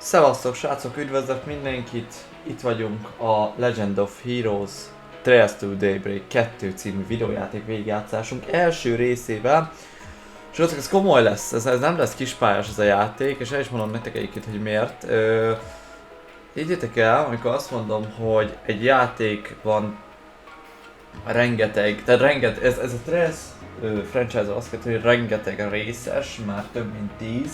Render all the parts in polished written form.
Szevasztok srácok, üdvözlök mindenkit! Itt vagyunk a Legend of Heroes Trails to Daybreak 2 című videójáték végigjátszásunk első részével. Srácok, ez komoly lesz, ez nem lesz kispályás ez a játék, és el is mondom nektek egyébként, hogy miért. Higgyétek el, amikor azt mondom, hogy egy játék van rengeteg, tehát ez a Trails franchise-ról azt jelenti, hogy rengeteg részes, már több mint 10.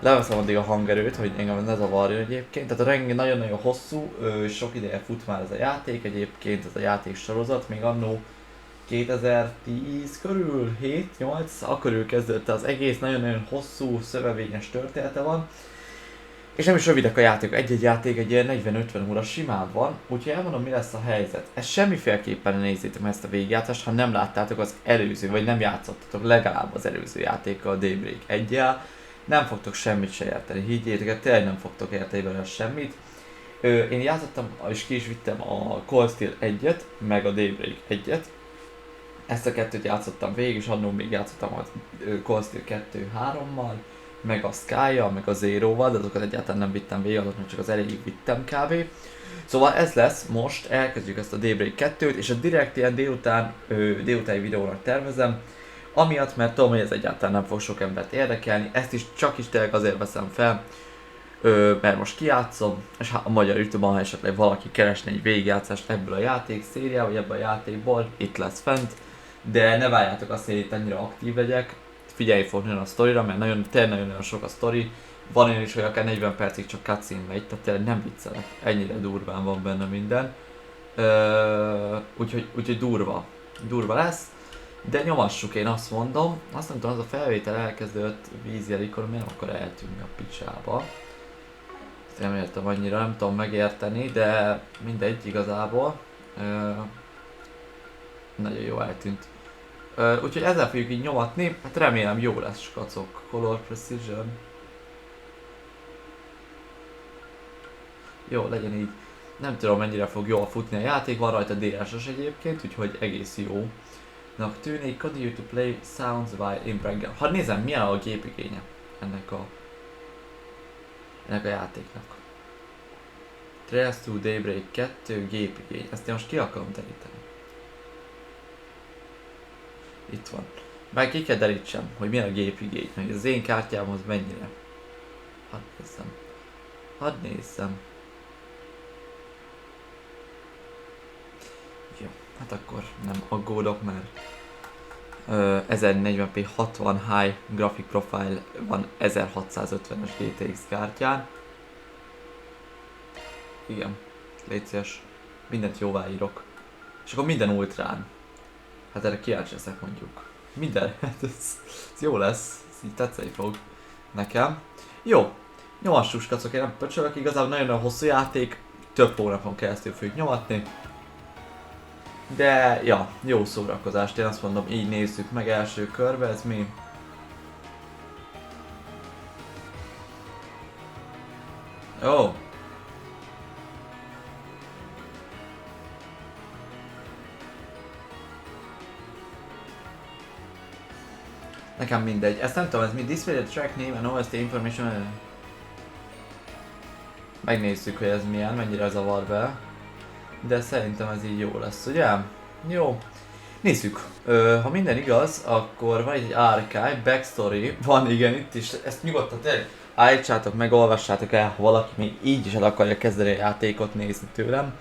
Leveszem addig a hangerőt, hogy engem ne zavarjon egyébként. Tehát a nagyon-nagyon hosszú, sok ideje fut már ez a játék egyébként, ez a játék sorozat, még annó 2010 körül, 7-8, akkörül kezdődött az egész, nagyon-nagyon hosszú, szövevényes története van. És nem is rövidek a játék, egy-egy játék egy ilyen 40-50 óra simán van, úgyhogy elmondom, mi lesz a helyzet. Ezt semmiféleképpen nézzétek meg ezt a végigjátszást, ha nem láttátok az előző, vagy nem játszottatok legalább az előző játékkal, a Daybreak 1-jel. Nem fogtok semmit se érteni, higgyétek el, tényleg nem fogtok érteni belőle semmit. Én játszottam, és ki is vittem a Cold Steel 1-et, meg a Daybreak 1-et. Ezt a kettőt játszottam végig, és annól még játszottam a Cold Steel 2-3-mal, meg a Sky-jal, meg a Zero-val, de azokat egyáltalán nem vittem végig, azokat csak az elejéig vittem kb. Szóval ez lesz, most elkezdjük ezt a Daybreak 2-t, és a direkt ilyen délutáni videónak tervezem. Amiatt, mert tudom, hogy ez egyáltalán nem fog sok embert érdekelni, ezt is csak is tényleg azért veszem fel, mert most kijátszom, és a magyar YouTube-on, ha esetleg valaki keresne egy végigjátszást ebből a játék szériából, vagy ebből a játékból, itt lesz fent, de ne várjátok azt, hogy itt annyira aktív legyek, figyelj fogni a sztorira, mert tényleg nagyon sok a sztori, van olyan is, hogy akár 40 percig csak cutscene megy, tehát tényleg nem viccelek, ennyire durván van benne minden, úgyhogy durva lesz. De nyomassuk, én azt mondom. Azt nem tudom, az a felvétel elkezdődött vízjelikor, miért akar eltűnni a picsába. Ezt nem értem annyira, nem tudom megérteni, de mindegy igazából. Nagyon jó eltűnt. Úgyhogy ezzel fogjuk így nyomatni, hát remélem jó lesz, skacok. Color Precision. Jó, legyen így. Nem tudom mennyire fog jól futni a játék, van rajta DLSS egyébként, úgyhogy egész jó. Tűnik, continue to play sounds while in background. Ha nézem, milyen a gépigénye ennek a játéknak. Trails to Daybreak 2 gépigény. Ezt én most ki akarom deríteni. Itt van. Már ki kell derítsem, hogy milyen a gépigény, hogy az én kártyámhoz mennyire. Hadd nézzem. Jó, hát akkor nem aggódok, mert 1040p 60 high graphic profile van 1650-es GTX kártyán. Igen, légy szíves, mindent jóvá írok. És akkor minden ultrán. Hát erre kíváncsi leszek mondjuk. Minden, hát ez jó lesz, ez így tetszeni fog nekem. Jó, nyomassuk skacok, én nem pöcsölök, igazából nagyon hosszú játék, több hónapon keresztül fogjuk nyomatni. De, ja, jó szórakozást, én azt mondom, így nézzük meg első körbe, ez mi? Ó! Nekem mindegy, ezt nem tudom, ez mi? Display the track name and OST information. Megnézzük, hogy ez milyen, mennyire zavar be. De szerintem ez így jó lesz, ugye? Jó. Nézzük. Ha minden igaz, akkor van egy Arkride backstory. Van, igen, itt is. Ezt nyugodtan tényleg állítsátok meg, olvassátok el, ha valaki még így is el akarja kezdeni a játékot nézni tőlem.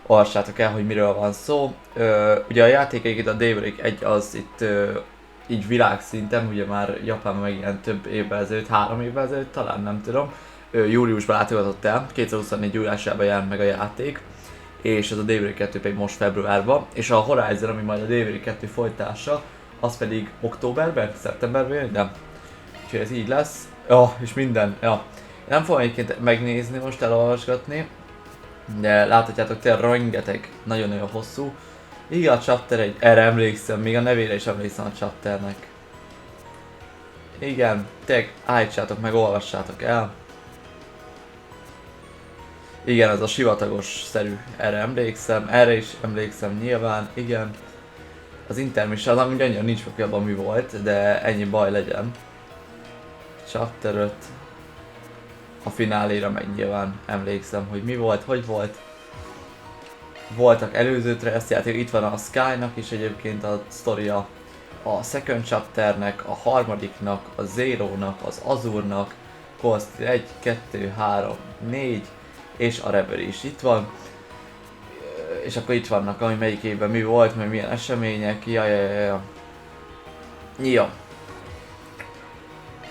Olvassátok el, hogy miről van szó. Ugye a játék a Daybreak 1 az itt így világszinten, ugye már Japánban megjelent több évvel ezelőtt, 3 évvel ezelőtt, talán nem tudom. Júliusban látogatott el, 2024 júliusában jelent meg a játék. És ez a Daybreak 2 pedig most februárban, és a Horizon, ami majd a Daybreak 2 folytása, az pedig októberben, szeptemberben jön, de úgyhogy ez így lesz. Ja, és minden, ja. Nem fogom egyébként megnézni most, elolvasgatni, de láthatjátok, tényleg rengeteg, nagyon-nagyon hosszú. Igen, a chapter erre emlékszem, még a nevére is emlékszem a chapternek. Igen, tényleg állítsátok meg, olvassátok el. Igen, ez a sivatagos-szerű, erre is emlékszem nyilván, igen. Az intermission, az amúgy annyira nincs meg abban mi volt, de ennyi baj legyen. Chapter 5. A fináléra meg nyilván emlékszem, hogy mi volt, hogy volt. Voltak előző Trace játék, itt van a Sky-nak is egyébként a sztoria, a Second Chapternek, a harmadiknak, a Zero-nak, az Azurnak, Cost 1, 2, 3, 4, és a Reverie is itt van. És akkor itt vannak, hogy melyik évben mi volt, meg milyen események, ja.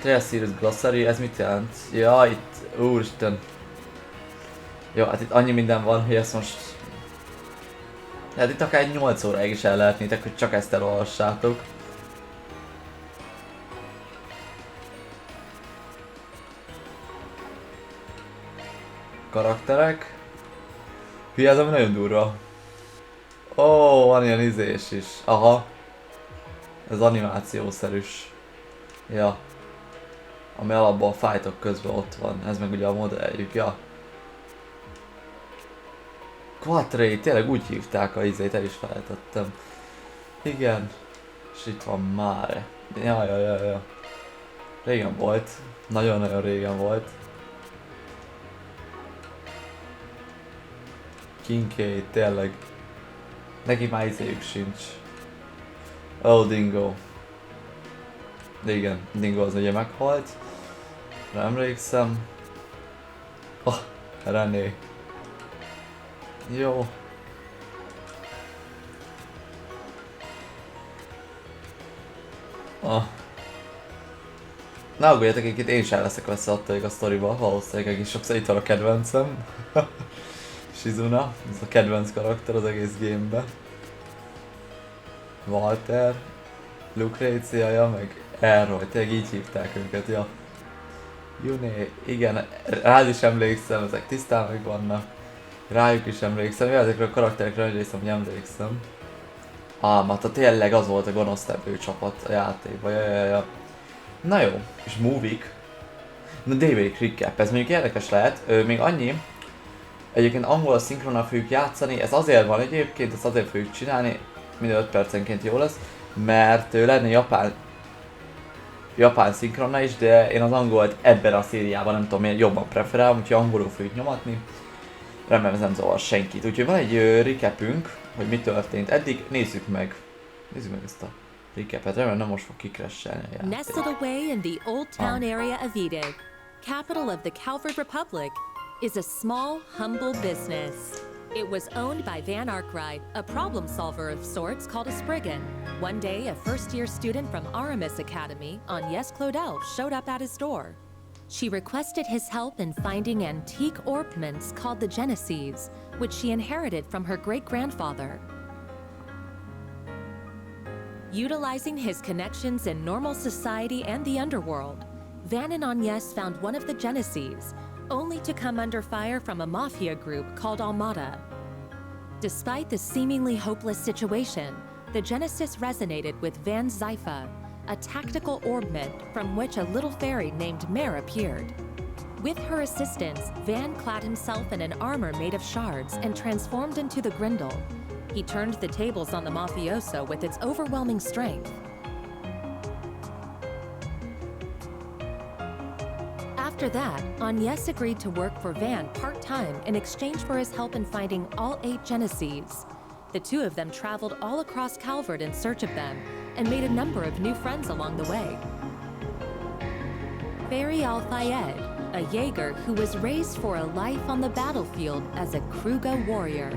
Trail Series Glossary, ez mit jelent? Ja, itt, úristen. Jó, hát itt annyi minden van, hogy ezt most... Hát itt akár 8 óráig is el lehetnétek, hogy csak ezt elolvassátok. Karakterek. Hülye, ez ami nagyon durva. Ó, van ilyen izés is. Aha. Ez animációszerűs. Ja. Ami alapból a fightok közben ott van. Ez meg ugye a modelljük, ja. Quattray, tényleg úgy hívták a izét, el is felejtettem. Igen. És itt van Mare. Ja. Régen volt. Nagyon-nagyon régen volt. Kincaid, tényleg. Neki már izéjük sincs. Oh, Dingo. De igen, Dingo az ugye meghalt. Rá emlékszem. Oh, René. Jó. Oh. Ne aggódjatok, itt én sem leszek összeadtaik a sztoriba, valószínűleg egész sokszor itt van a kedvencem. Shizuna, ez a kedvenc karakter az egész gamebe. Walter, Lucrezia, meg Elroy, tényleg így hívták őket, ja. Juné, igen, rád is emlékszem, ezek tisztán meg vannak. Rájuk is emlékszem, ja, ezekről a karakterekre nagy részem, hogy emlékszem. Almata, tényleg az volt a gonosztevő csapat a játékban, ja. Na jó, és movie-k. Na Daybreak recap, ez mondjuk érdekes lehet, még annyi. Egyébként angol szinkronnal fogjuk játszani, ez azért van egyébként, ezt azért fogjuk csinálni, minden 5 percenként jó lesz, mert lenne japán szinkronnal is, de én az angolt ebben a szériában nem tudom, én jobban preferálom, úgyhogy angolul fogjuk nyomatni. Remélem ez nem zavar senkit, úgyhogy van egy recapünk, hogy mi történt eddig, nézzük meg ezt a recapet, remélem nem most fog kikresselni a játék. Nestled away in the old town area of Ideig, capital of the Calvardba Republic, is a small, humble business. It was owned by Van Arkride, a problem solver of sorts called a Spriggan. One day, a first-year student from Aramis Academy, Agnes Claudel, showed up at his door. She requested his help in finding antique ornaments called the Genesees, which she inherited from her great-grandfather. Utilizing his connections in normal society and the underworld, Van and Agnes found one of the Genesees, only to come under fire from a mafia group called Almata. Despite the seemingly hopeless situation, the Genesis resonated with Van's Zypha, a tactical orbment from which a little fairy named Mare appeared. With her assistance, Van clad himself in an armor made of shards and transformed into the Grindel. He turned the tables on the mafioso with its overwhelming strength. After that, Agnes agreed to work for Van part-time in exchange for his help in finding all 8 Genesees. The two of them traveled all across Calvard in search of them and made a number of new friends along the way. Fairy Al-Fayed, a Jaeger who was raised for a life on the battlefield as a Kruga warrior.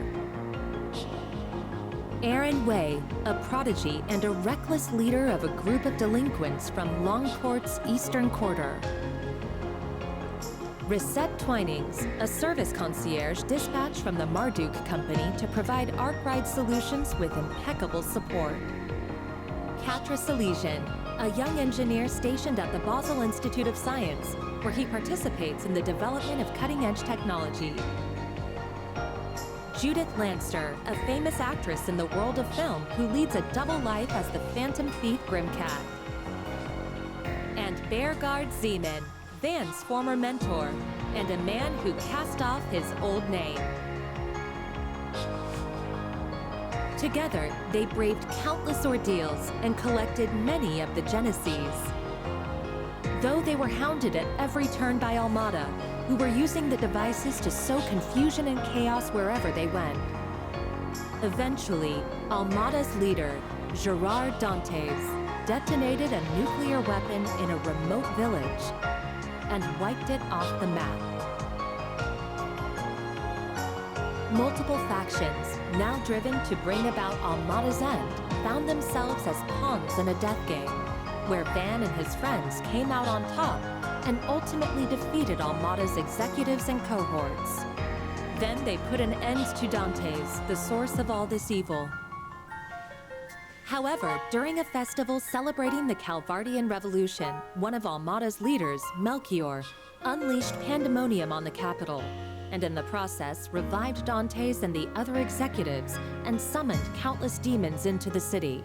Aaron Way, a prodigy and a reckless leader of a group of delinquents from Longcourt's eastern quarter. Risette Twinings, a service concierge dispatched from the Marduk Company to provide Arkride Solutions with impeccable support. Katra Salesian, a young engineer stationed at the Basel Institute of Science, where he participates in the development of cutting-edge technology. Judith Lanster, a famous actress in the world of film who leads a double life as the Phantom Thief Grimcat. And Bearguard Zeman, Van's former mentor, and a man who cast off his old name. Together, they braved countless ordeals and collected many of the Genesees. Though they were hounded at every turn by Almata, who were using the devices to sow confusion and chaos wherever they went. Eventually, Almata's leader, Gerard Dantes, detonated a nuclear weapon in a remote village and wiped it off the map. Multiple factions, now driven to bring about Almata's end, found themselves as pawns in a death game, where Van and his friends came out on top and ultimately defeated Almata's executives and cohorts. Then they put an end to Dantes, the source of all this evil. However, during a festival celebrating the Calvardian Revolution, one of Almata's leaders, Melchior, unleashed pandemonium on the capital, and in the process revived Dantes and the other executives and summoned countless demons into the city.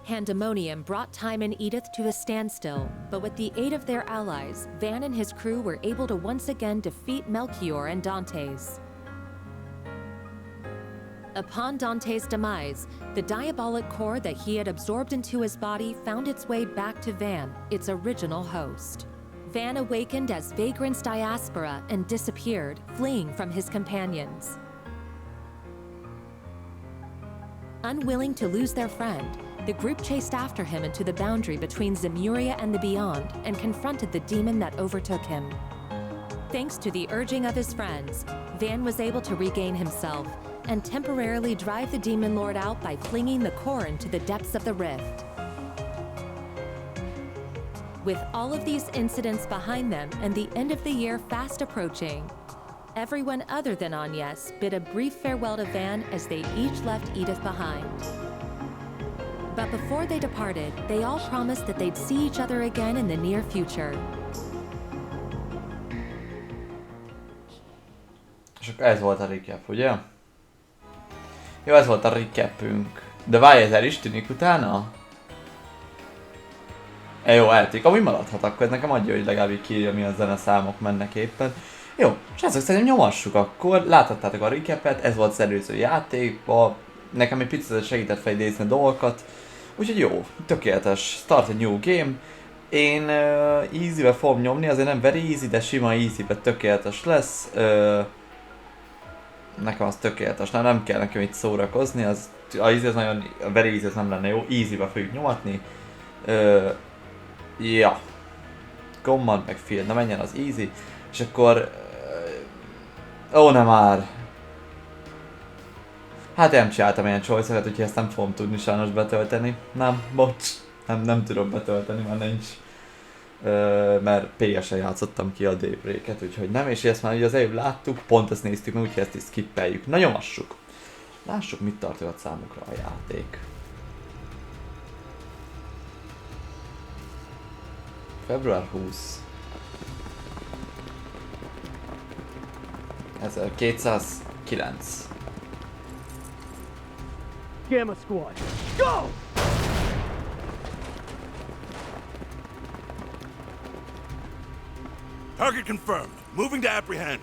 Pandemonium brought Time and Edith to a standstill, but with the aid of their allies, Van and his crew were able to once again defeat Melchior and Dantes. Upon Dante's demise, the diabolic core that he had absorbed into his body found its way back to Van, its original host. Van awakened as Vagrant's diaspora and disappeared, fleeing from his companions. Unwilling to lose their friend, the group chased after him into the boundary between Zemuria and the Beyond and confronted the demon that overtook him. Thanks to the urging of his friends, Van was able to regain himself and temporarily drive the demon lord out by flinging the core into the depths of the rift. With all of these incidents behind them and the end of the year fast approaching, everyone other than Agnes bid a brief farewell to Van as they each left Edith behind. But before they departed, they all promised that they'd see each other again in the near future. És akkor ez volt a recap, ugye? Jó, ez volt a recapünk. De várj, ez el is tűnik utána? Jó, eltűnik. Amúgy maradhat, akkor ez nekem adja, hogy legalább így kiírja, mi a zeneszámok mennek éppen. Jó, srácok, szerintem nyomassuk akkor. Láthattátok a recapet, ez volt az előző játékban. Nekem egy picit segített felidézni a dolgokat. Úgyhogy jó, tökéletes. Start a new game. Én easy-be fogom nyomni, azért nem very easy, de sima easy-be tökéletes lesz. Nekem az tökéletes, nem kell nekem itt szórakozni, az easy az nagyon, a very easy az nem lenne jó, easy-be fogjuk nyomatni. Ja. Command meg field, na menjen az easy, és akkor... Ó, nem már! Hát nem csináltam ilyen choice-eket, úgyhogy ezt nem fogom tudni sajnos betölteni. Nem, bocs, nem tudom betölteni, mert nincs. Mert PS-en játszottam ki a Daybreak-et, úgyhogy nem, és ezt már ugye az előbb láttuk, pont ezt néztük meg, úgyhogy ezt is skippeljük. Na nyomassuk! Lássuk, mit tartogat számukra a játék. Február 20. 1209. Gamma Squad, go! Target confirmed. Moving to apprehend.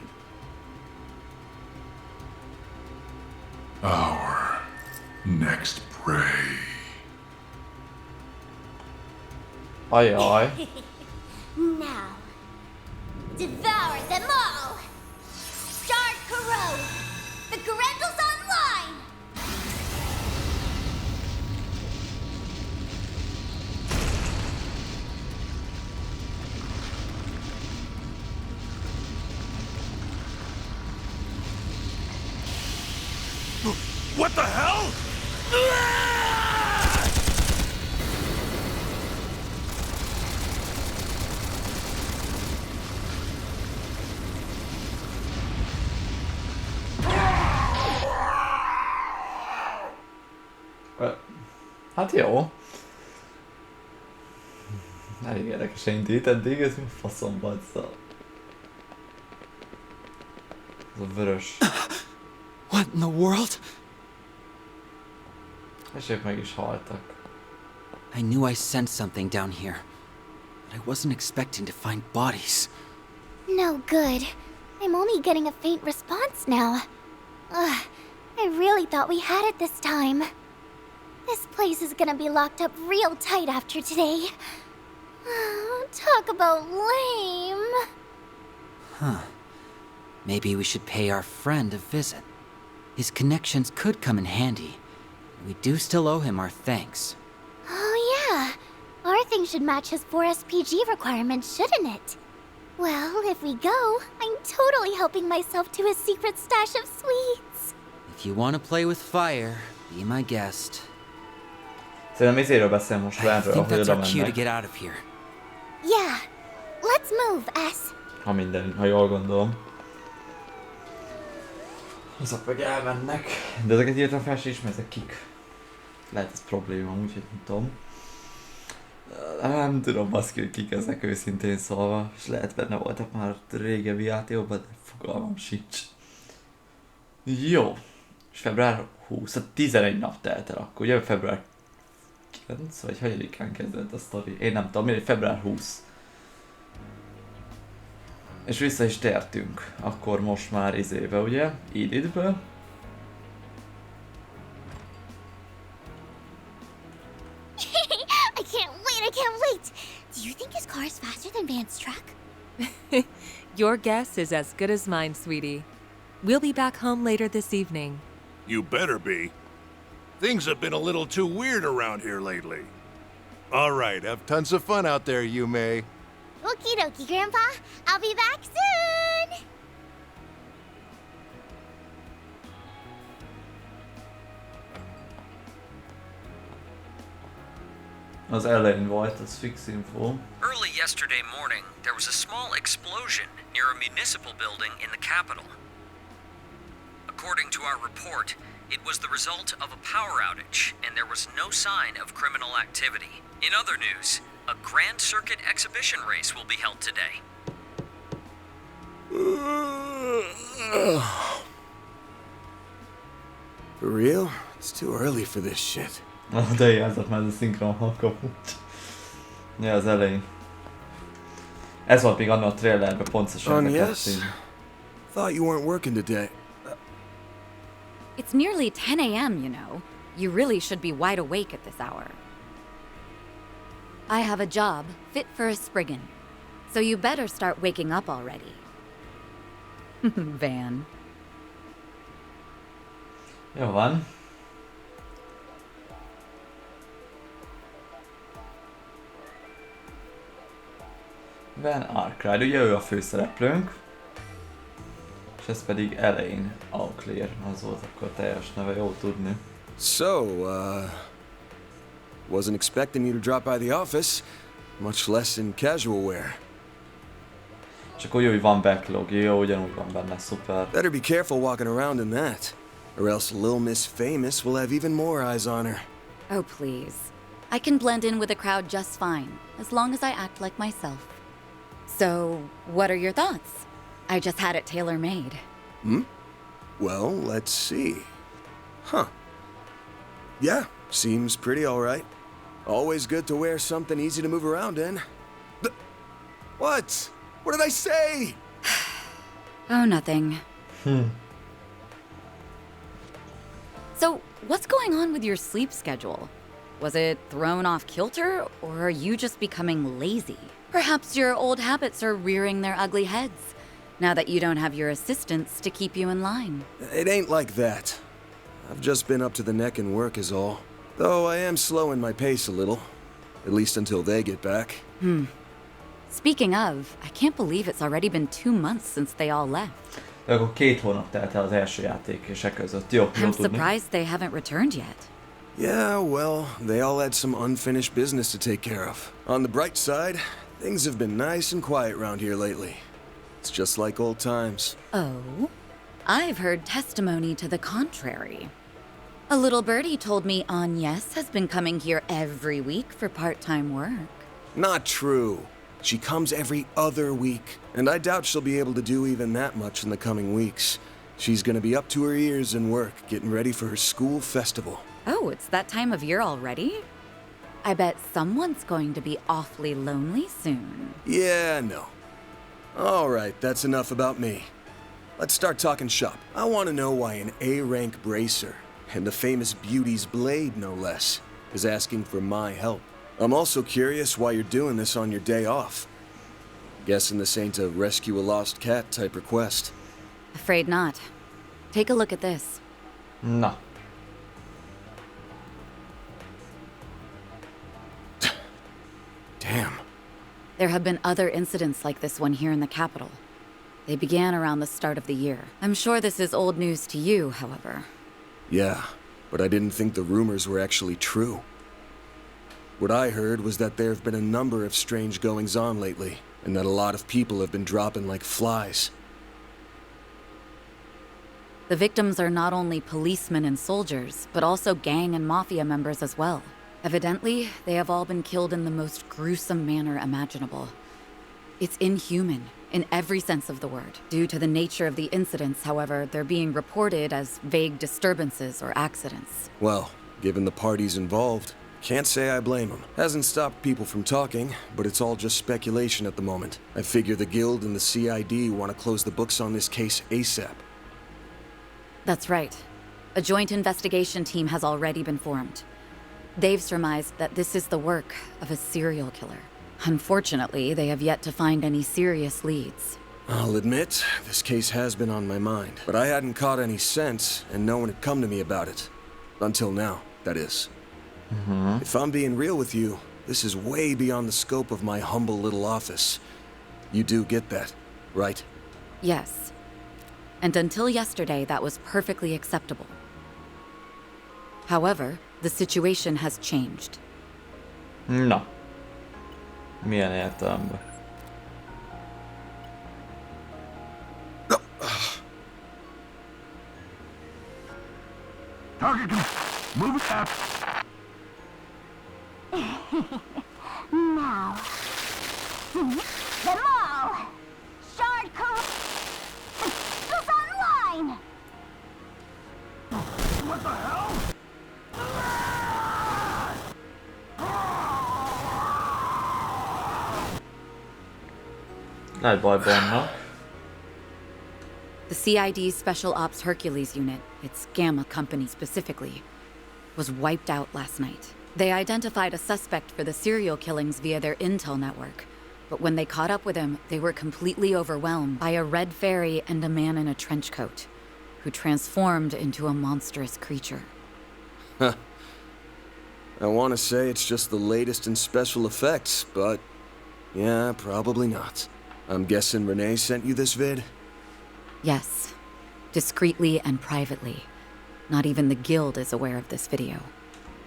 Our next prey. Ajaj. Now, devour them all! Start corrode! The Grendel's online! What the hell? Hát jó. Elég érdekesen indít eddig, ez mi faszom bassza. Ez a vörös. What in the world? És ők meg is haltak. I knew I sensed something down here, but I wasn't expecting to find bodies. No good. I'm only getting a faint response now. Ugh, I really thought we had it this time. This place is gonna be locked up real tight after today. Talk about lame. Maybe we should pay our friend a visit. His connections could come in handy. We do still owe him our thanks. Oh yeah. Our thing should match his 4 SPG requirements, shouldn't it? Well, if we go, I'm totally helping myself to his secret stash of sweets. If you want to play with fire, be my guest. Szerintem izéről beszél most I Vanről, think ahogy that's oda our cue to mennek. get out of here. Yeah. Let's move, S. Ha jól gondolom. Azok meg elmennek. De ezeket írtam fel, se ismerek, kik. Lehet ez probléma, úgyhogy nem tudom. Nem tudom baszki, hogy kik ezek őszintén szólva. És lehet benne voltak már régebbi játékokban, de fogalmam sincs. Jó. És február 20, 11 nap telt el akkor, ugye február 9 vagy 7-án kezdődött a sztori. Én nem tudom, mindegy, február 20. És vissza is tértünk, akkor most már izébe, ugye? Editből. I can't wait! Do you think his car is faster than Van's truck? Your guess is as good as mine, sweetie. We'll be back home later this evening. You better be. Things have been a little too weird around here lately. All right, have tons of fun out there, you may. Okie dokie, Grandpa. I'll be back soon! Az elején volt, az fix info. Early yesterday morning, there was a small explosion near a municipal building in the capital. According to our report, it was the result of a power outage, and there was no sign of criminal activity. In other news, a Grand Circuit exhibition race will be held today. For real? It's too early for this shit. De hiányzott már ez a szinkron hankkaput. Ja, az elején. Ez volt még annak a trailerben pontosan a Yes? cutscene. Thought you weren't working today. It's nearly 10 a.m., you know. You really should be wide awake at this hour. I have a job fit for a Spriggan, so you better start waking up already. Van. Jó van. Van Arkride, ugye ő a főszereplőnk. És ez pedig elején Auclair, az volt akkor a teljes neve, jó tudni. So, wasn't expecting you to drop by the office, much less in casual wear. Csak úgy, hogy van backlog, jó, ugyanúgy van benne, szuper. Better be careful walking around in that, or else Lil Miss Famous will have even more eyes on her. Oh, please. I can blend in with the crowd just fine, as long as I act like myself. So, what are your thoughts? I just had it tailor-made. Well, let's see. Huh. Yeah, seems pretty alright. Always good to wear something easy to move around in. What? What did I say? Oh, nothing. So, what's going on with your sleep schedule? Was it thrown off kilter, or are you just becoming lazy? Perhaps your old habits are rearing their ugly heads, now that you don't have your assistants to keep you in line. It ain't like that. I've just been up to the neck in work is all. Though I am slowing my pace a little. At least until they get back. Speaking of, I can't believe it's already been 2 months since they all left. De akkor 2 hónap telt el az első játék és e között. Jó, jó I'm tudni. surprised they haven't returned yet. Yeah, well, they all had some unfinished business to take care of. On the bright side, things have been nice and quiet around here lately. It's just like old times. Oh? I've heard testimony to the contrary. A little birdie told me Agnes has been coming here every week for part-time work. Not true. She comes every other week, and I doubt she'll be able to do even that much in the coming weeks. She's gonna be up to her ears in work, getting ready for her school festival. Oh, it's that time of year already? I bet someone's going to be awfully lonely soon. Yeah, no. All right, that's enough about me. Let's start talking shop. I want to know why an A-rank bracer, and the famous Beauty's Blade no less, is asking for my help. I'm also curious why you're doing this on your day off. Guessing this ain't a rescue a lost cat type request. Afraid not. Take a look at this. Na. Damn. There have been other incidents like this one here in the capital. They began around the start of the year. I'm sure this is old news to you, however. Yeah, but I didn't think the rumors were actually true. What I heard was that there have been a number of strange goings-on lately, and that a lot of people have been dropping like flies. The victims are not only policemen and soldiers, but also gang and mafia members as well. Evidently, they have all been killed in the most gruesome manner imaginable. It's inhuman, in every sense of the word. Due to the nature of the incidents, however, they're being reported as vague disturbances or accidents. Well, given the parties involved, can't say I blame them. Hasn't stopped people from talking, but it's all just speculation at the moment. I figure the Guild and the CID want to close the books on this case ASAP. That's right. A joint investigation team has already been formed. They've surmised that this is the work of a serial killer. Unfortunately, they have yet to find any serious leads. I'll admit, this case has been on my mind, but I hadn't caught any sense, and no one had come to me about it. Until now, that is. If I'm being real with you, this is way beyond the scope of my humble little office. You do get that, right? Yes. And until yesterday, that was perfectly acceptable. However, the situation has changed. Na. Milyen értelemben? Target, move it up. Now. Sweep them all! Shard goes online! What the hell? Lehet bajban vannak. The CID Special Ops Hercules unit, its Gamma company specifically, was wiped out last night. They identified a suspect for the serial killings via their intel network, but when they caught up with him, they were completely overwhelmed by a red fairy and a man in a trench coat, who transformed into a monstrous creature. Huh. I want to say it's just the latest in special effects, but yeah, probably not. I'm guessing Renee sent you this vid? Yes, discreetly and privately. Not even the Guild is aware of this video.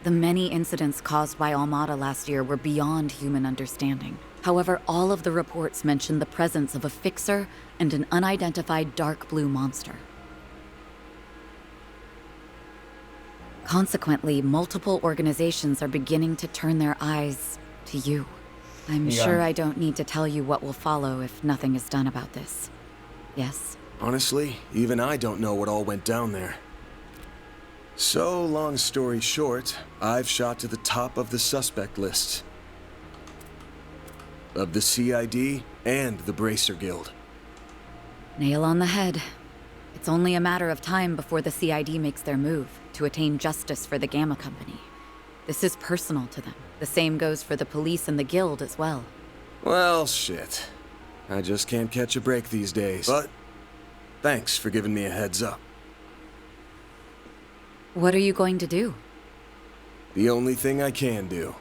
The many incidents caused by Almata last year were beyond human understanding. However, all of the reports mention the presence of a fixer and an unidentified dark blue monster. Consequently, multiple organizations are beginning to turn their eyes to you. I'm sure I don't need to tell you what will follow if nothing is done about this. Yes? Honestly, even I don't know what all went down there. So, long story short, I've shot to the top of the suspect list. Of the CID and the Bracer Guild. Nail on the head. It's only a matter of time before the CID makes their move to attain justice for the Gamma Company. This is personal to them. The same goes for the police and the Guild as well. Well, shit. I just can't catch a break these days. But thanks for giving me a heads up. What are you going to do? The only thing I can do.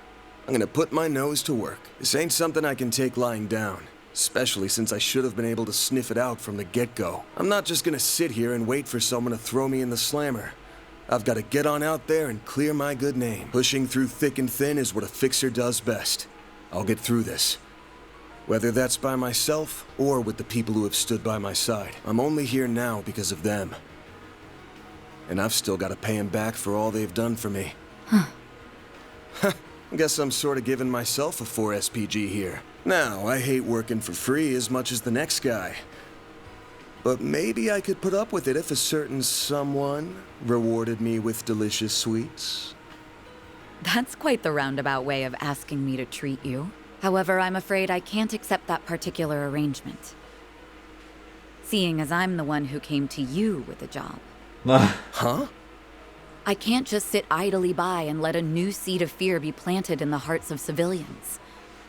I'm gonna put my nose to work. This ain't something I can take lying down, especially since I should have been able to sniff it out from the get-go. I'm not just gonna sit here and wait for someone to throw me in the slammer. I've got to get on out there and clear my good name. Pushing through thick and thin is what a fixer does best. I'll get through this. Whether that's by myself or with the people who have stood by my side. I'm only here now because of them. And I've still got to pay them back for all they've done for me. Huh. Guess I'm sort of giving myself a 4 SPG here. Now, I hate working for free as much as the next guy. But maybe I could put up with it if a certain someone rewarded me with delicious sweets. That's quite the roundabout way of asking me to treat you. However, I'm afraid I can't accept that particular arrangement. Seeing as I'm the one who came to you with the job. Huh? I can't just sit idly by and let a new seed of fear be planted in the hearts of civilians.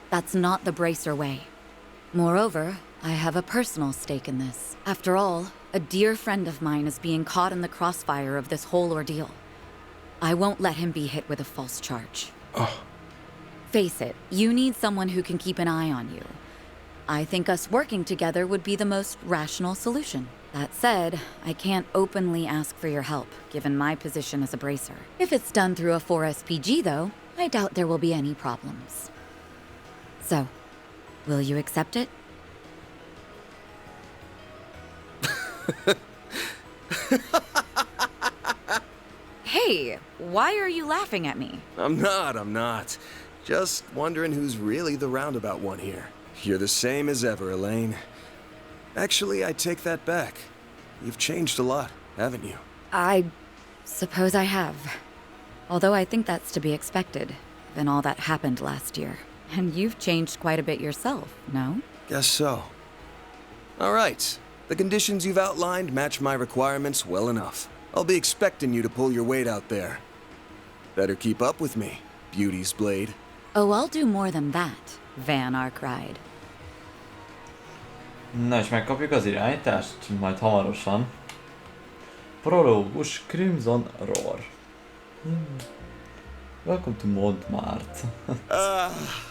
That's not the Bracer way. Moreover, I have a personal stake in this. After all, a dear friend of mine is being caught in the crossfire of this whole ordeal. I won't let him be hit with a false charge. Face it, you need someone who can keep an eye on you. I think us working together would be the most rational solution. That said, I can't openly ask for your help, given my position as a bracer. If it's done through a 4SPG, though, I doubt there will be any problems. So, will you accept it? Hey, why are you laughing at me? I'm not. Just wondering who's really the roundabout one here. You're the same as ever, Elaine. Actually, I take that back. You've changed a lot, haven't you? I suppose I have. Although I think that's to be expected, given all that happened last year. And you've changed quite a bit yourself, no? Guess so. All right. The conditions you've outlined match my requirements well enough. I'll be expecting you to pull your weight out there. Better keep up with me, Beauty's Blade. Oh, I'll do more than that, Van Arkride. Na és megkapjuk az irányítást, majd hamarosan. Prológus Crimson Roar. Welcome to Montmartre.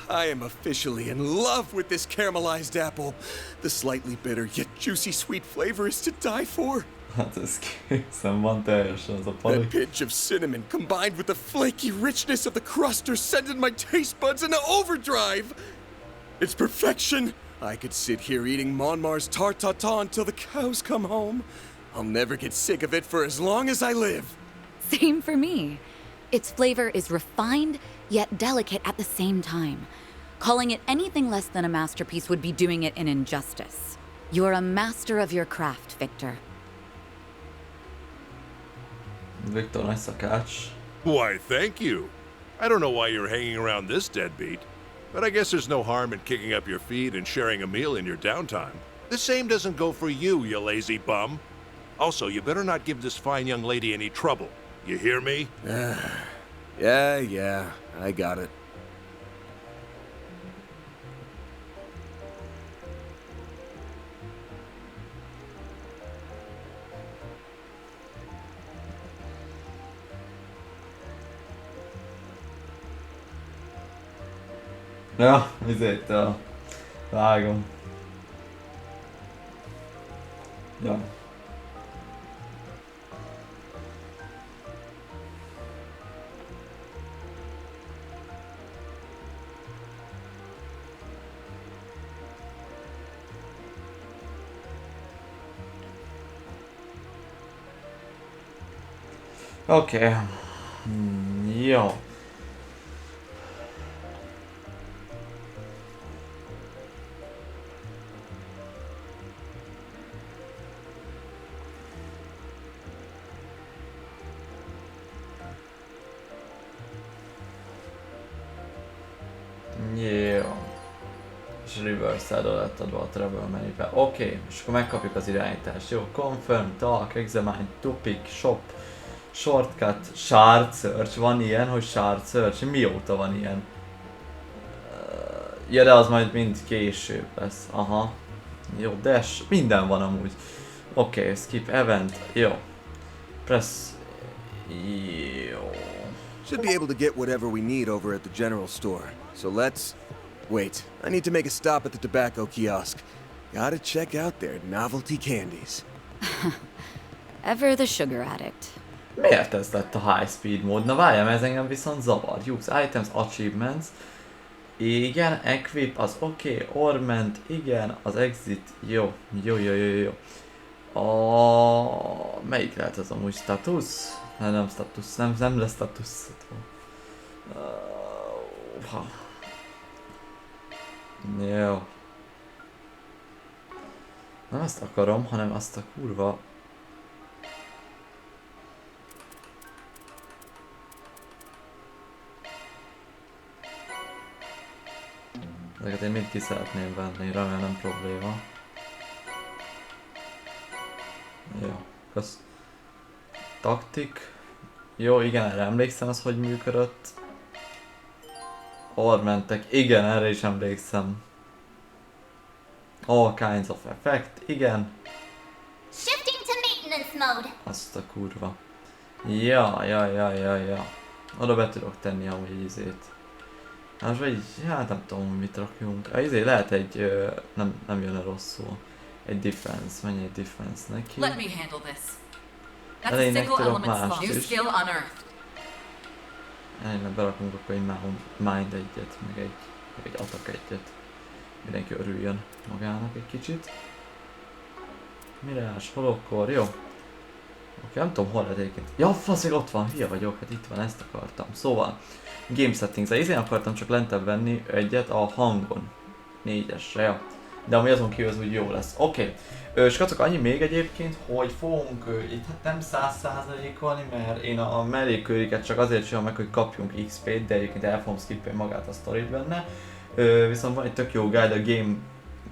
I am officially in love with this caramelized apple. The slightly bitter yet juicy sweet flavor is to die for. Hát ez készen van teljesen az a pali. That pinch of cinnamon combined with the flaky richness of the crust are sending my taste buds into overdrive. It's perfection. I could sit here eating Monmar's tart tatin until the cows come home. I'll never get sick of it for as long as I live. Same for me. Its flavor is refined, yet delicate at the same time. Calling it anything less than a masterpiece would be doing it an injustice. You're a master of your craft, Victor. Victor, nagy szakács. Why, thank you. I don't know why you're hanging around this deadbeat, but I guess there's no harm in kicking up your feet and sharing a meal in your downtime. The same doesn't go for you, you lazy bum. Also, you better not give this fine young lady any trouble. You hear me? Yeah, I got it. Ja, ezért vágom. Ja. Oké. Jó. Jó. És reverse-edre lett adva a travel menu-be. Oké, és akkor megkapjuk az irányítást. Jó, confirm, talk, examine, topic, shop, shortcut, shard search. Van ilyen, hogy shard search? Mióta van ilyen? Ja, de az majd mind később lesz. Aha. Jó, dash, minden van amúgy. Oké, skip event. Jó. Press. Jó. Should be able to get whatever we need over at the general store. So let's... Wait, I need to make a stop at the tobacco kiosk. Gotta check out their novelty candies. Ever the sugar addict. Miért ez lett a high speed mód? Na várjam, ez engem viszont zavar. Use items, achievements. Igen, equip, az oké, ornament, igen, az exit, jó. Melyik lehet az amúgy? Status? Nem status, nem lesz status. Jó. Nem azt akarom, hanem azt a kurva... Ezeket én mind ki szeretném venni, remélem nem probléma. Jó, kösz. Taktik. Jó, igen, erre emlékszem, az hogy működött. Ormentek, igen, erre is emlékszem. All kinds of effect, igen. Shifting to maintenance mode. Azt a kurva. Ja. Oda be tudok tenni amúgy egy izét. Most vagy, hát nem tudom, mit rakjunk. A izé lehet egy, nem jön el rosszul. Egy defense, mennyi egy defense neki. Let me handle this. That's a Elejének single tudok element mást slot. New is. skill unearthed. Elejének berakunk akkor egy mind egyet, meg egy attack egyet. Mindenki örüljön magának egy kicsit. Mirás, holokkor, jó. Oké, nem tudom hol lehet egyébként. Ja, faszig ott van, hülye vagyok, hát itt van, ezt akartam. Szóval, Game Settings-e, én akartam csak lentebb venni egyet a hangon. 4-esre, ja. De ami azon kívül az úgy jó lesz. Oké. Skacok, annyi még egyébként, hogy fogunk itt hát nem 100%-olni, mert én a mellékkőriket csak azért csinálom meg, hogy kapjunk XP-t, de egyébként el fogom skippelni magát a sztorit benne. Viszont van egy tök jó guide, a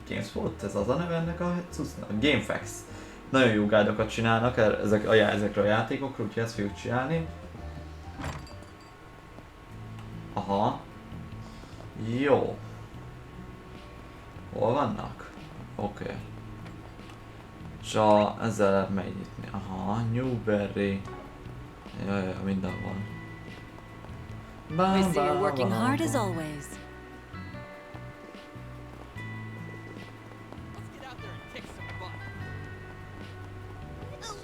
Games volt, ez az a neve ennek a cuccnak? GameFAQs. Nagyon jó guide-okat csinálnak ezekre a játékokról, úgyhogy ezt fogjuk csinálni. Aha. Jó. Hol vannak? Oké. És ezzel lehet megnyitni. Aha, Newberry. Jaj, minden van. I see you're working hard as always.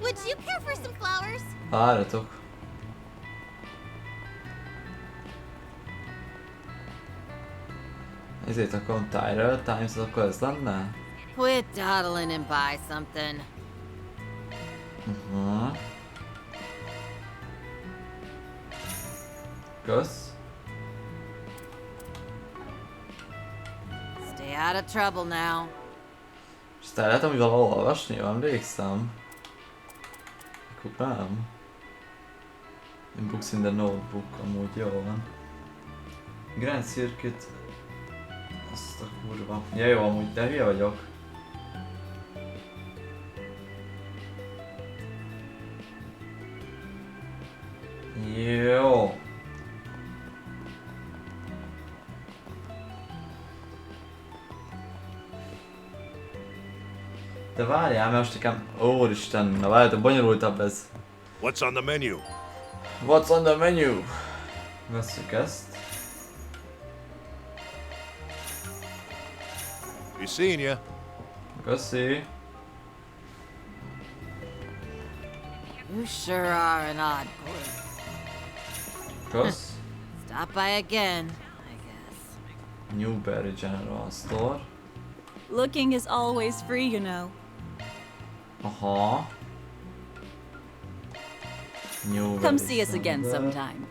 Would you care for some flowers? Várjatok. Ezért akkor Tyler Times, akkor ez lenne? Quit dawdling and buy something. Kösz. Stay out of trouble now. És te lehetem, hogy valahol olvasni, jól emlékszem? Akkor nem. In books in the notebook, amúgy jó van. Grand Circuit. Azt a kurva. Ja jó, amúgy, de hülye vagyok. Jó. De várjál, mert most nekem... Úristen, na várjátok, bonyolultabb ez. What's on the menu? What's on the menu? Vesszük ezt. Be seeing ya. Köszi. You sure are an odd group. Kösz. Stop by again, I guess. Newberry General Store. Looking is always free, you know. Aha. Newberry Come see us again Center. sometime.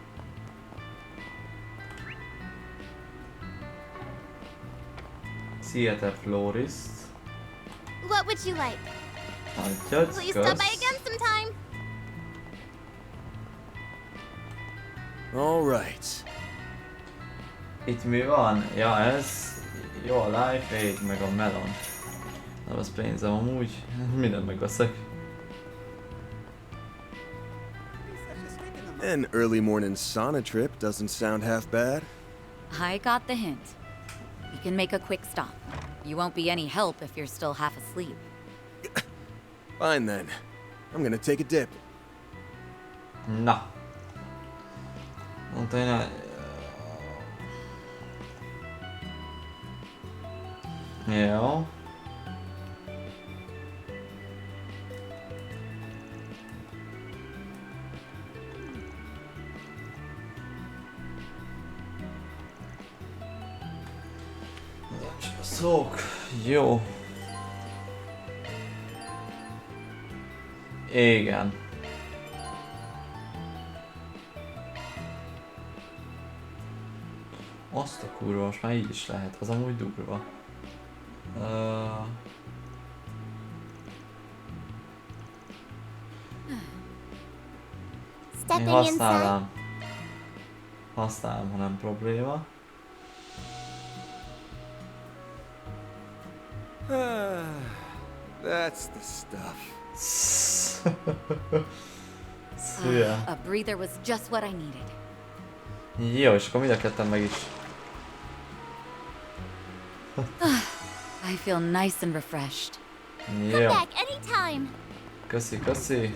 Theater Florist. What would you like? Hagyjad, Please stop by again sometime. All right. Itt mi van? Ja, ez... Jó, a Life Aid, meg a Melon. Nem az pénzem amúgy. Mindent megveszek. An early morning sauna trip doesn't sound half bad. I got the hint. We can make a quick stop. You won't be any help if you're still half asleep. Fine then. I'm gonna take a dip. Na. Mondta én Jó. Szók, jó. Igen. Azt a kurva, most már így is lehet, az amúgy durva. Én használom, ha nem probléma. That's the stuff. Szia. A breather was just what I needed. Jó, és akkor mind a ketten meg is. I feel nice and refreshed. Come Jó. back anytime. Köszi, köszi.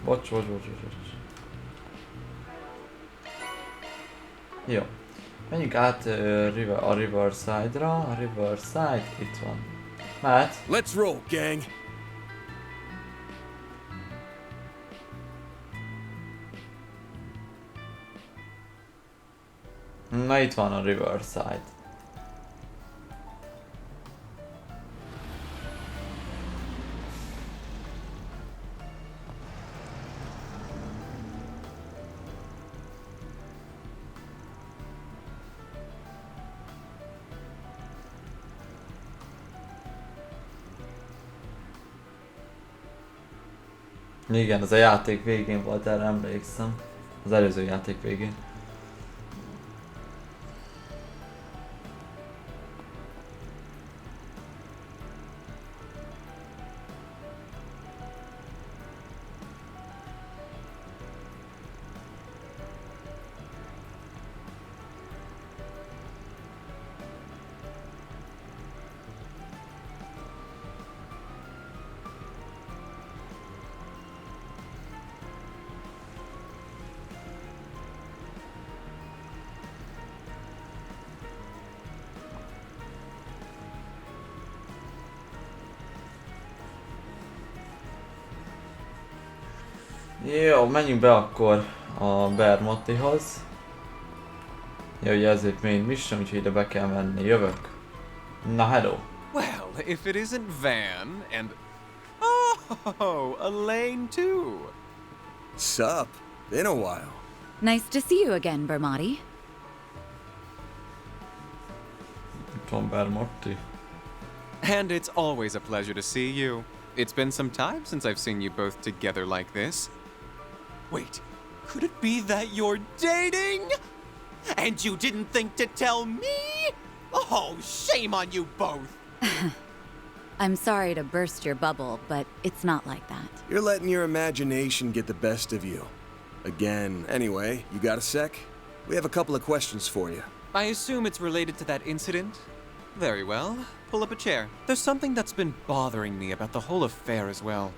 Bocs. Jó. Menjünk át a Riverside-ra. A Riverside itt van. Mehet. Let's roll, gang. Na itt van a Riverside. Igen, ez a játék végén volt, erre emlékszem. Az előző játék végén. Jó, menjünk be akkor a Bermottihoz. Jó, ugye ezért main mission, úgyhogy ide be kell menni. Jövök. Na, hello. Well, if it isn't Van and... Oh, Elaine too! Sup? Been a while. Nice to see you again, Bermotti. Itt van Bermotti. And it's always a pleasure to see you. It's been some time since I've seen you both together like this. Wait, could it be that you're dating? And you didn't think to tell me? Oh, shame on you both! I'm sorry to burst your bubble, but it's not like that. You're letting your imagination get the best of you. Again. Anyway, you got a sec? We have a couple of questions for you. I assume it's related to that incident? Very well. Pull up a chair. There's something that's been bothering me about the whole affair as well.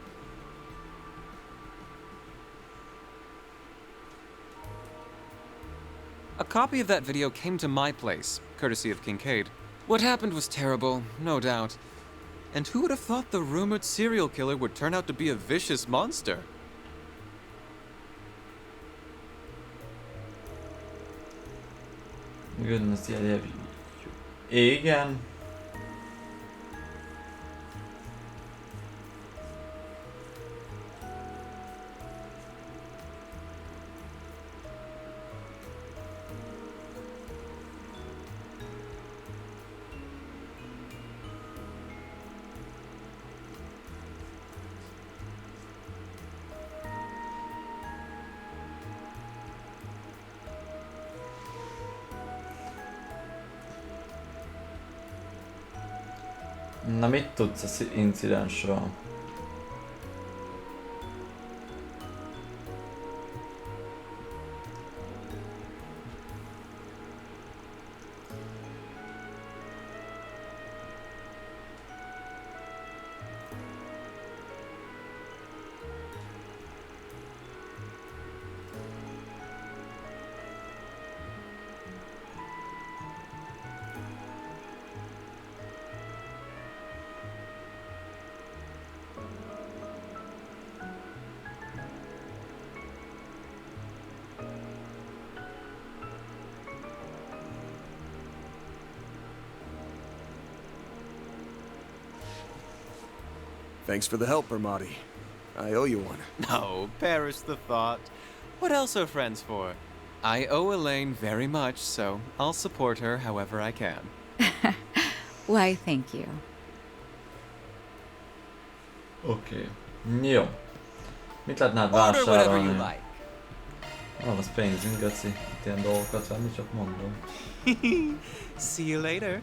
A copy of that video came to my place, courtesy of Kincaid. What happened was terrible, no doubt. And who would have thought the rumored serial killer would turn out to be a vicious monster? Goodness, yeah. Igen. Na, mit tudsz az incidensről? Thanks for the help, Bermotti. I owe you one. No, perish the thought. What else are friends for? I owe Elaine very much, so I'll support her however I can. Why, thank you. Oké. Jó. Mit lehetne Order whatever you vásárolni? like. Nem, az pénzünk, Gaci. Itt ilyen dolgokat venni, csak mondom. See you later.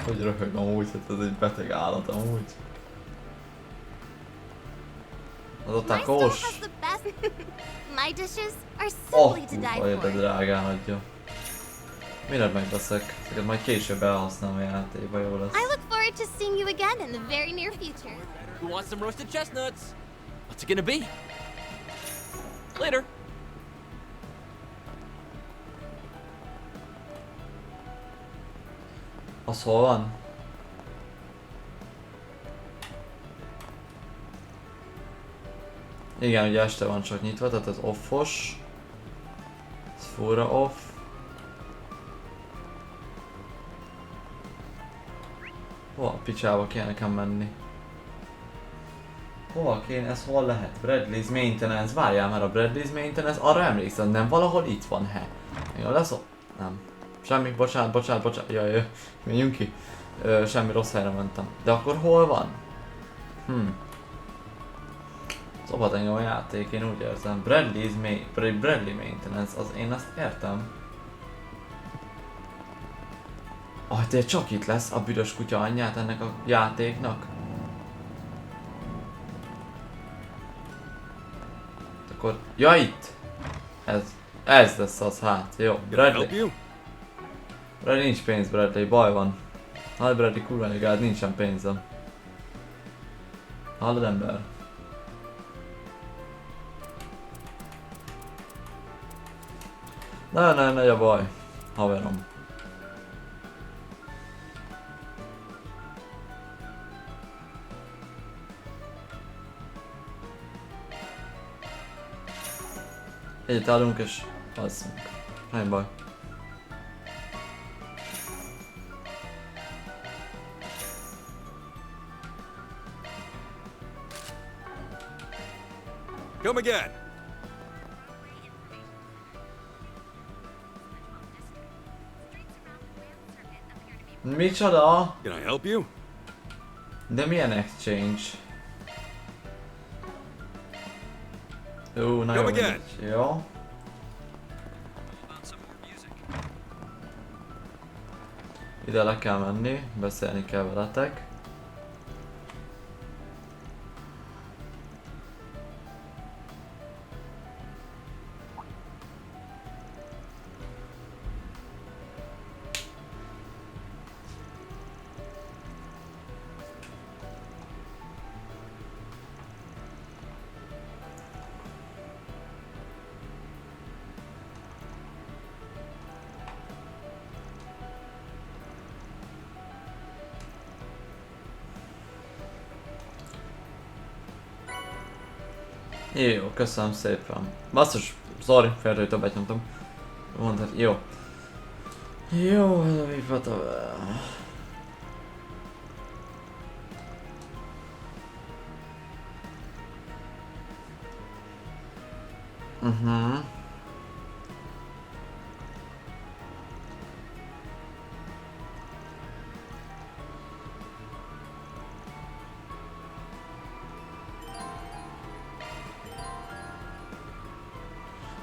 Hogy röhög amúgy, hát ez egy beteg állat amúgy. Az a My store takós. has the best. My dishes are Oh, simply to die kurva, de for. drágán adja. Mindent megveszek. Ezeket majd később elhasználom a játékba, jó lesz. I look forward to seeing you again in the very near future. Who wants some roasted chestnuts? What's it gonna be? Later. Az hol van? Igen, ugye este van csak nyitva, tehát az offos. Ez fura off. Hol a picsába kéne nekem menni? Hol kéne, ez hol lehet? Bradley's Maintenance, várjál már, a Bradley's Maintenance, arra emlékszem, nem valahol itt van, he? Jó lesz? Nem. Semmi, bocsánat, jaj, menjünk ki. Semmi rossz helyre mentem. De akkor hol van? Szabad engem a játék, én úgy érzem. Bradley Maintenance, az én azt értem. De csak itt lesz a büdös kutya anyját ennek a játéknak. Akkor, ja itt! Ez lesz az, hát, jó. Bradley. Bradley, nincs pénz, Bradley, baj van. Hallod, Bradley, kurva legalább nincsen pénzem. Hallod, ember? Nagyon nagy a baj, haverom. Egyet állunk és alszunk. Nem baj. Come again. Micsoda? Can I help you? De milyen exchange? Ó, nagyon mindegy. Jó. Ide le kell menni, beszélni kell veletek. Jó, köszönöm szépen. Basszus, sorry, felről többet nyomtam. Mondhat, jó. Jó, ez a vipata.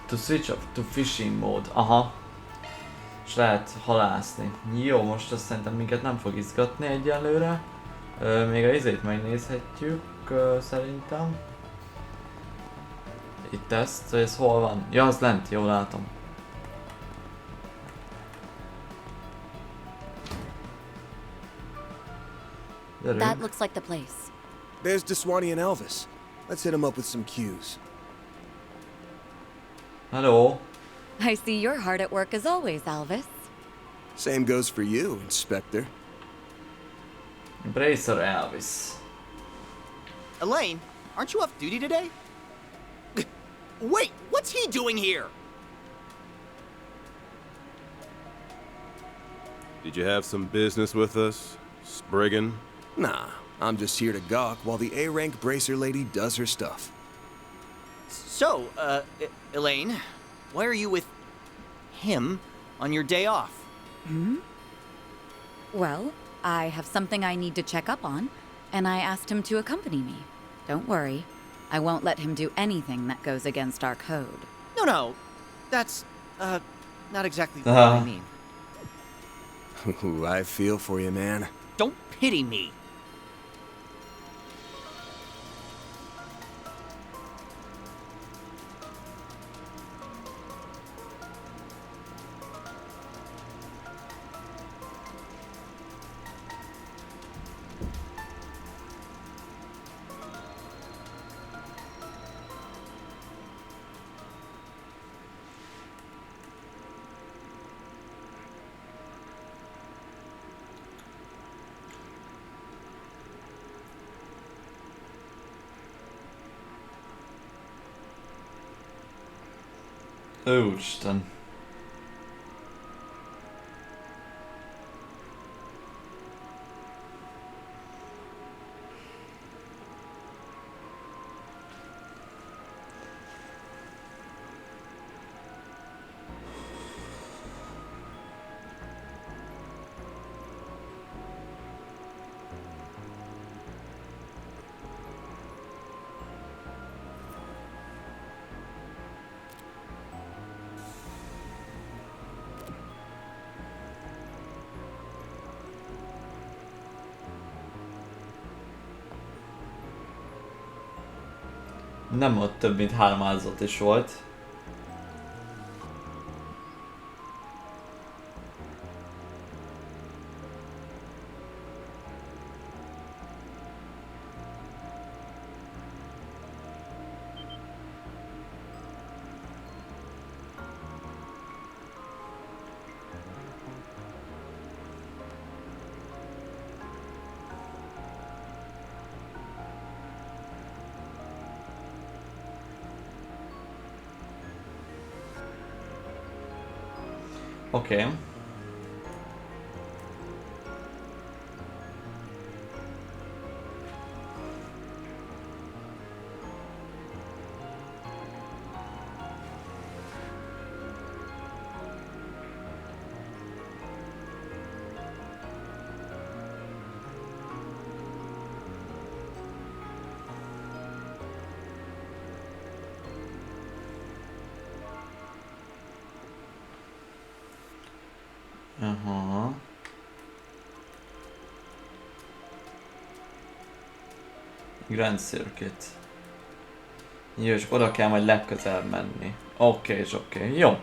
To switch off to fishing mode. Aha. És lehet halászni. Jó, most azt szerintem minket nem fog izgatni egyelőre. Még a izét megnézhetjük, szerintem. Itt ezt, hogy ez hol van? Ja, az lent, jól látom. That looks like the place. There's Deswani and Elvis. Let's hit him up with some cues. Hello. I see you're hard at work as always, Elvis. Same goes for you, Inspector. Bracer Elvis. Elaine, aren't you off duty today? Wait, what's he doing here? Did you have some business with us, Spriggan? Nah, I'm just here to gawk while the A-rank bracer lady does her stuff. So, Elaine, why are you with him on your day off? Well, I have something I need to check up on, and I asked him to accompany me. Don't worry, I won't let him do anything that goes against our code. No, that's, not exactly what I mean. Ooh, I feel for you, man. Don't pity me. Úristen. Nem ott több mint 3 áldozat is volt. Oké. Aha. Grand Circuit. Jó, és oda kell majd legközelebb menni. Oké, és oké. Jó.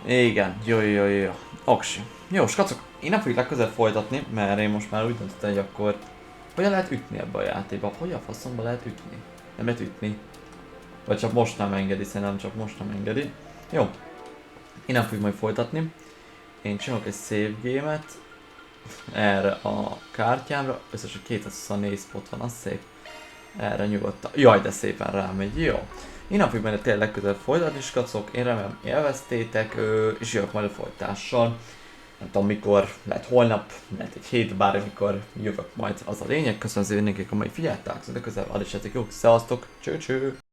Igen, jó. Oksi. Jó, skacok, én nem fogjuk legközelebb folytatni, mert én most már úgy döntöttem, hogy akkor... Hogyan lehet ütni ebbe a játékba? Hogy a faszomba lehet ütni? Nem lehet ütni. Vagy csak most nem engedi, szerintem csak most nem engedi. Jó. Én nem fogjuk majd folytatni. Én csinálok egy save game-et erre a kártyámra, összesen 224 spot van, az szép. Erre nyugodtan. Jaj, de szépen rámegy, jó. Én nem fogjuk majd tényleg legközelebb folytatni, skacok, én remélem élveztétek, és jövök majd a folytással. Nem tudom mikor, lehet holnap, lehet egy hét, bármikor jövök majd, az a lényeg. Köszönöm szépen mindenkinek, amely figyeltek, de közelebb, addig jó, szevasztok, cső!